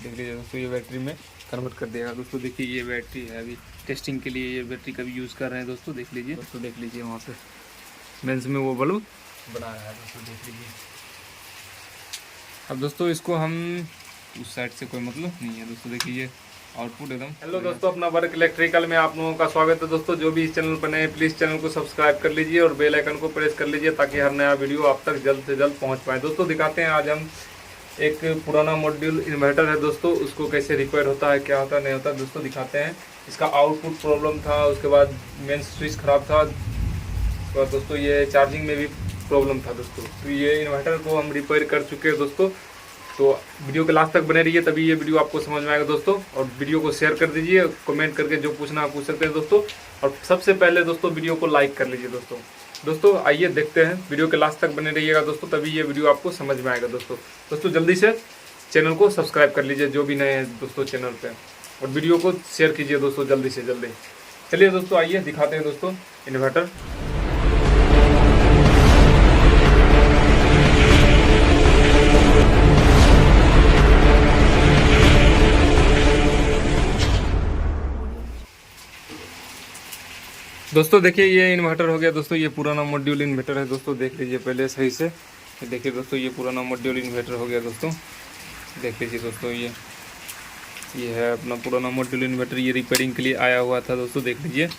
देख लीजिए दोस्तों, ये बैटरी में कन्वर्ट कर देगा दोस्तों। देखिए ये बैटरी है, अभी टेस्टिंग के लिए ये बैटरी का भी यूज़ कर रहे हैं दोस्तों। देख लीजिए दोस्तों, देख लीजिए वहाँ पे मेंस में वो बल्ब बना रहा है दोस्तों, देख लीजिए। अब दोस्तों इसको हम उस साइड से कोई मतलब नहीं है दोस्तों, देख लीजिए आउटपुट एकदम। हेलो दोस्तों, अपना वर्क इलेक्ट्रिकल में आप लोगों का स्वागत है दोस्तों। जो भी इस चैनल पर नए प्लीज़ चैनल को सब्सक्राइब कर लीजिए और बेल आइकन को प्रेस कर लीजिए ताकि हर नया वीडियो आप तक जल्द से जल्द पहुंच पाए। दोस्तों दिखाते हैं आज हम एक पुराना मॉड्यूल इन्वर्टर है दोस्तों, उसको कैसे रिपेयर होता है, क्या होता है नहीं होता दोस्तों दिखाते हैं। इसका आउटपुट प्रॉब्लम था, उसके बाद मेन स्विच खराब था, उसके बाद दोस्तों ये चार्जिंग में भी प्रॉब्लम था दोस्तों। तो ये इन्वर्टर को हम रिपेयर कर चुके हैं दोस्तों। तो वीडियो के लास्ट तक बने रहिए, तभी ये वीडियो आपको समझ में आएगा दोस्तों। और वीडियो को शेयर कर दीजिए, कमेंट करके जो पूछना आप पूछ सकते हैं दोस्तों। और सबसे पहले दोस्तों वीडियो को लाइक कर लीजिए दोस्तों। दोस्तों आइए देखते हैं, वीडियो के लास्ट तक बने रहिएगा दोस्तों, तभी ये वीडियो आपको समझ में आएगा दोस्तों। दोस्तों जल्दी से चैनल को सब्सक्राइब कर लीजिए जो भी नए हैं दोस्तों चैनल पे, और वीडियो को शेयर कीजिए दोस्तों जल्दी से जल्दी। चलिए दोस्तों आइए दिखाते हैं दोस्तों इन्वर्टर। दोस्तों देखिए ये इन्वर्टर हो गया दोस्तों, ये पुराना मॉड्यूल इन्वर्टर है दोस्तों, देख लीजिए पहले सही से। देखिए दोस्तों ये पुराना मॉड्यूल इन्वर्टर हो गया दोस्तों, देख लीजिए दोस्तों। ये है अपना पुराना मॉड्यूल इन्वर्टर, ये रिपेयरिंग के लिए आया हुआ था दोस्तों, देख लीजिए।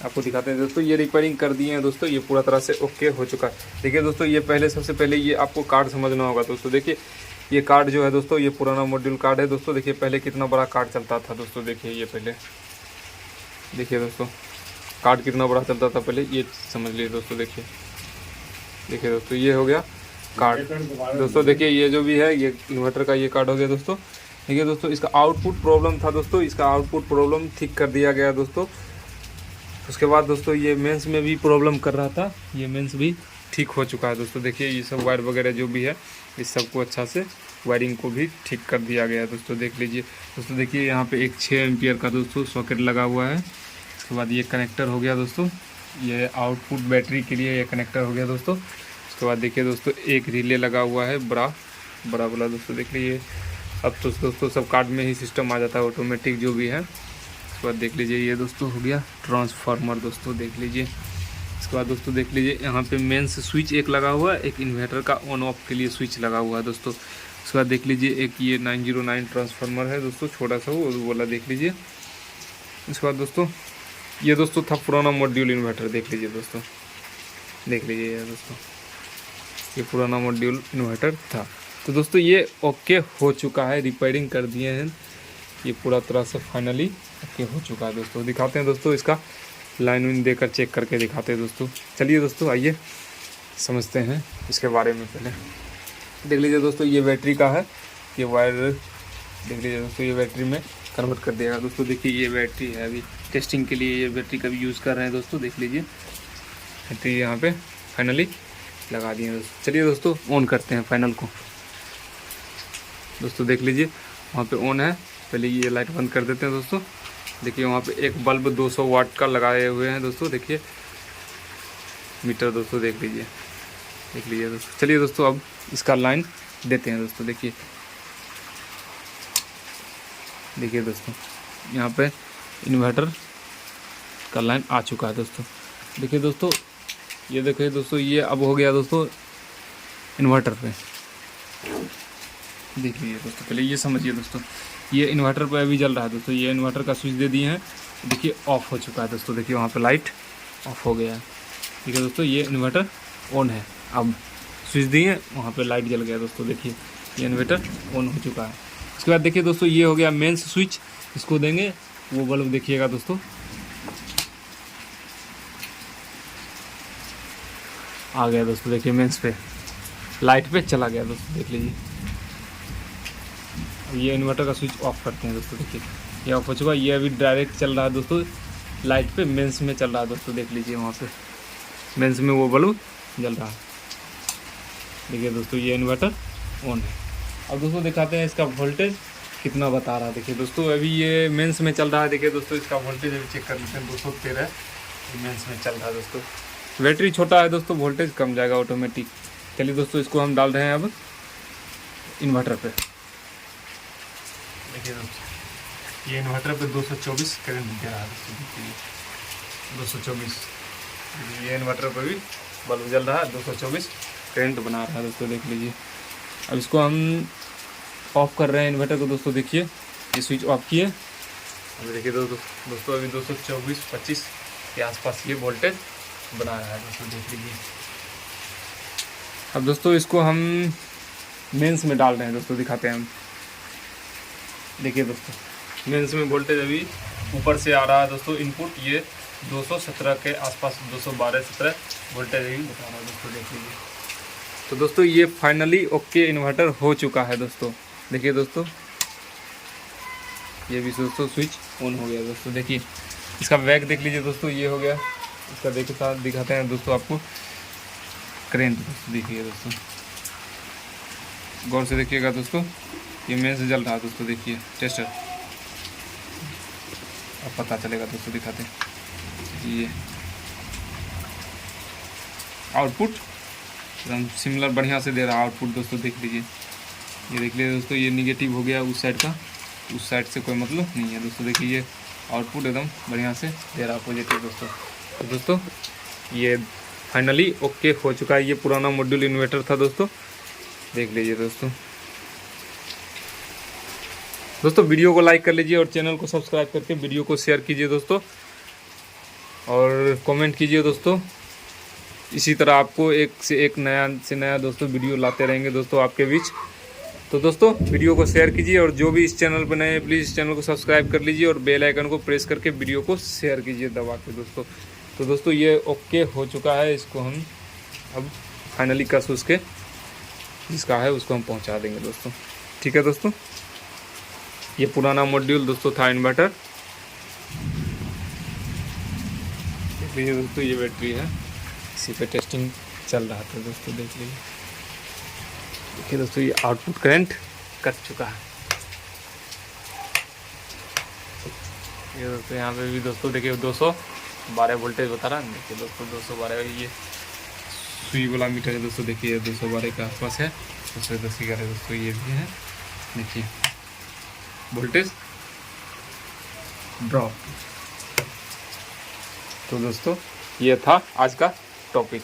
आपको दिखाते हैं दोस्तों, ये रिपेयरिंग कर दिए हैं दोस्तों, ये पूरा तरह से ओके हो चुका है। देखिए दोस्तों ये पहले सबसे पहले ये आपको कार्ड समझना होगा दोस्तों। देखिए ये कार्ड जो है दोस्तों, ये पुराना मॉड्यूल कार्ड है दोस्तों। देखिए पहले कितना बड़ा कार्ड चलता था दोस्तों, देखिए ये पहले देखिए दोस्तों कार्ड कितना बड़ा चलता था पहले, ये समझ लीजिए दोस्तों। देखिए दोस्तों ये हो गया कार्ड दोस्तों। देखिए ये जो भी है ये इन्वर्टर का ये कार्ड हो गया दोस्तों। देखिए दोस्तों इसका आउटपुट प्रॉब्लम था दोस्तों, इसका आउटपुट प्रॉब्लम ठीक कर दिया गया दोस्तों। उसके बाद दोस्तों ये मेंस में भी प्रॉब्लम कर रहा था, ये मेंस भी ठीक हो चुका है दोस्तों। देखिए ये सब वायर वगैरह जो भी है इस सबको अच्छा से वायरिंग को भी ठीक कर दिया गया है दोस्तों, देख लीजिए दोस्तों। देखिए यहाँ पे एक 6 एम्पियर का दोस्तों सॉकेट लगा हुआ है। उसके बाद ये कनेक्टर हो गया दोस्तों, ये आउटपुट बैटरी के लिए ये कनेक्टर हो गया दोस्तों। उसके बाद देखिए दोस्तों एक रिले लगा हुआ है बड़ा वाला दोस्तों, देख लीजिए। अब तो दोस्तों सब कार्ड में ही सिस्टम आ जाता है ऑटोमेटिक जो भी है। उसके बाद देख लीजिए ये दोस्तों हो गया ट्रांसफार्मर दोस्तों, देख लीजिए। उसके बाद दोस्तों देख लीजिए यहाँ पे मेंस स्विच एक लगा हुआ है, एक इन्वर्टर का ऑन ऑफ के लिए स्विच लगा हुआ है दोस्तों। उसके बाद देख लीजिए एक ये 909 ट्रांसफार्मर है दोस्तों, छोटा सा वो वाला देख लीजिए। उसके बाद दोस्तों ये दोस्तों था पुराना मॉड्यूल इन्वर्टर, देख लीजिए दोस्तों, देख लीजिए ये दोस्तों ये पुराना मॉड्यूल इन्वर्टर था। तो दोस्तों ये ओके हो चुका है, रिपेयरिंग कर दिए हैं, ये पूरा तरह से फाइनली ओके हो चुका है दोस्तों। दिखाते हैं दोस्तों इसका लाइन वाइन देकर चेक करके दिखाते हैं दोस्तों। चलिए दोस्तों आइए समझते हैं इसके बारे में। पहले देख लीजिए दोस्तों ये बैटरी का है, ये वायर देख लीजिए दोस्तों, ये बैटरी में कन्वर्ट कर देगा दोस्तों। देखिए ये बैटरी है, अभी टेस्टिंग के लिए ये बैटरी का भी यूज़ कर रहे हैं दोस्तों, देख लीजिए। बैटरी यहाँ पे फाइनली लगा दिए दोस्तों। चलिए दोस्तों ऑन करते हैं फाइनल को दोस्तों, देख लीजिए वहाँ पे ऑन है। पहले ये लाइट बंद कर देते हैं दोस्तों। देखिए वहाँ पे एक बल्ब 200 वाट का लगाए हुए हैं दोस्तों, देखिए मीटर दोस्तों, देख लीजिए दोस्तों। चलिए दोस्तों अब इसका लाइन देते हैं दोस्तों। देखिए दोस्तों यहाँ पे इन्वर्टर का लाइन आ चुका है दोस्तों। देखिए दोस्तों ये देखिए दोस्तों ये अब हो गया दोस्तों इन्वर्टर पे, देख लीजिए दोस्तों। पहले ये समझिए दोस्तों, ये इन्वर्टर पे अभी जल रहा है दोस्तों, ये इन्वर्टर का स्विच दे दिए हैं, देखिए ऑफ हो चुका है दोस्तों। देखिए वहाँ पे लाइट ऑफ हो गया है, ठीक है दोस्तों। ये इन्वर्टर ऑन है, अब स्विच दिए वहाँ पे लाइट जल गया दोस्तों, देखिए ये इन्वर्टर ऑन हो चुका है। उसके बाद देखिए दोस्तों ये हो गया मेंस स्विच, इसको देंगे वो बल्ब देखिएगा दोस्तों, आ गया दोस्तों। देखिए मेंस पे लाइट पे चला गया दोस्तों, देख लीजिए। ये इन्वर्टर का स्विच ऑफ करते हैं दोस्तों, देखिए ये ऑफ हो चुका है। ये अभी डायरेक्ट चल रहा है दोस्तों लाइट पे, मेंस में चल रहा है दोस्तों, देख लीजिए वहाँ पे मेंस में वो बल्ब जल रहा है। देखिए दोस्तों ये इन्वर्टर ऑन है। अब दोस्तों दिखाते हैं इसका वोल्टेज कितना बता रहा है। देखिए दोस्तों अभी ये मेंस में चल रहा है, देखिए दोस्तों इसका वोल्टेज अभी चेक कर लेते हैं। 213 मेंस में चल रहा है दोस्तों। बैटरी छोटा है दोस्तों, वोल्टेज कम जाएगा ऑटोमेटिक। चलिए दोस्तों इसको हम डाल रहे हैं अब इन्वर्टर पे। देखिए दोस्तों ये इन्वर्टर पे 224 करंट दे रहा है दोस्तों, देखिए 224। ये इन्वर्टर पे भी बल्ब जल रहा है, 224 करंट बना रहा है दोस्तों, देख लीजिए। अब इसको हम ऑफ कर रहे हैं इन्वर्टर को दोस्तों, देखिए ये स्विच ऑफ किए। अब देखिए दोस्तों अभी 224-25 के आसपास ये वोल्टेज बना रहा है दोस्तों, देख लीजिए। अब दोस्तों इसको हम मेंस में डाल रहे हैं दोस्तों, दिखाते हैं हम। देखिए दोस्तों मेंस में वोल्टेज अभी ऊपर से आ रहा है दोस्तों, इनपुट ये 217 के आसपास, 212-17 वोल्टेज ही बता रहा है दोस्तों, देख लीजिए। तो दोस्तों ये फाइनली ओके इन्वर्टर हो चुका है दोस्तों, देखिए दोस्तों ये भी दोस्तों स्विच ऑन हो गया दोस्तों, देखिए इसका बैक देख लीजिए दोस्तों, ये हो गया। इसका देखिए साथ दिखाते हैं दोस्तों आपको करंट दोस्तों, देखिए दोस्तों गौर से देखिएगा दोस्तों, ये मेन से जल रहा है दोस्तों, देखिए टेस्टर, अब पता चलेगा दोस्तों, दिखाते हैं। ये आउटपुट एकदम सिमिलर बढ़िया से दे रहा है आउटपुट दोस्तों, देख लीजिए। ये देख लीजिए दोस्तों ये निगेटिव हो गया उस साइड का, उस साइड से कोई मतलब नहीं है दोस्तों, देखिए ये आउटपुट एकदम बढ़िया से दे रहा है पॉजिटिव दोस्तों। तो दोस्तों ये फाइनली ओके हो चुका है, ये पुराना मॉड्यूल इन्वर्टर था दोस्तों, देख लीजिए दोस्तों। दोस्तों वीडियो को लाइक कर लीजिए और चैनल को सब्सक्राइब करके वीडियो को शेयर कीजिए दोस्तों, और कमेंट कीजिए दोस्तों। इसी तरह आपको एक से एक नया से नया दोस्तों वीडियो लाते रहेंगे दोस्तों आपके बीच। तो दोस्तों वीडियो को शेयर कीजिए, और जो भी इस चैनल पर नए हैं प्लीज़ इस चैनल को सब्सक्राइब कर लीजिए और बेल आइकन को प्रेस करके वीडियो को शेयर कीजिए दबा के दोस्तों। तो दोस्तों ये ओके हो चुका है, इसको हम अब फाइनली कस उसके जिसका है उसको हम पहुंचा देंगे दोस्तों, ठीक है दोस्तों। ये पुराना मॉड्यूल दोस्तों था इन्वर्टर, देख लीजिए दोस्तों ये बैटरी है, इसी पे टेस्टिंग चल रहा था दोस्तों, देख लीजिए। देखिए दोस्तों ये आउटपुट करंट कट चुका है, ये दोस्तों यहाँ पे भी दोस्तों देखिए 212 वोल्टेज बता रहा है, देखिए दोस्तों 212। ये सुई वाला मीटर है दोस्तों, देखिए 212 के आसपास है, 210 का है दोस्तों, ये भी है, देखिए वोल्टेज ड्रॉप। तो दोस्तों ये था आज का टॉपिक।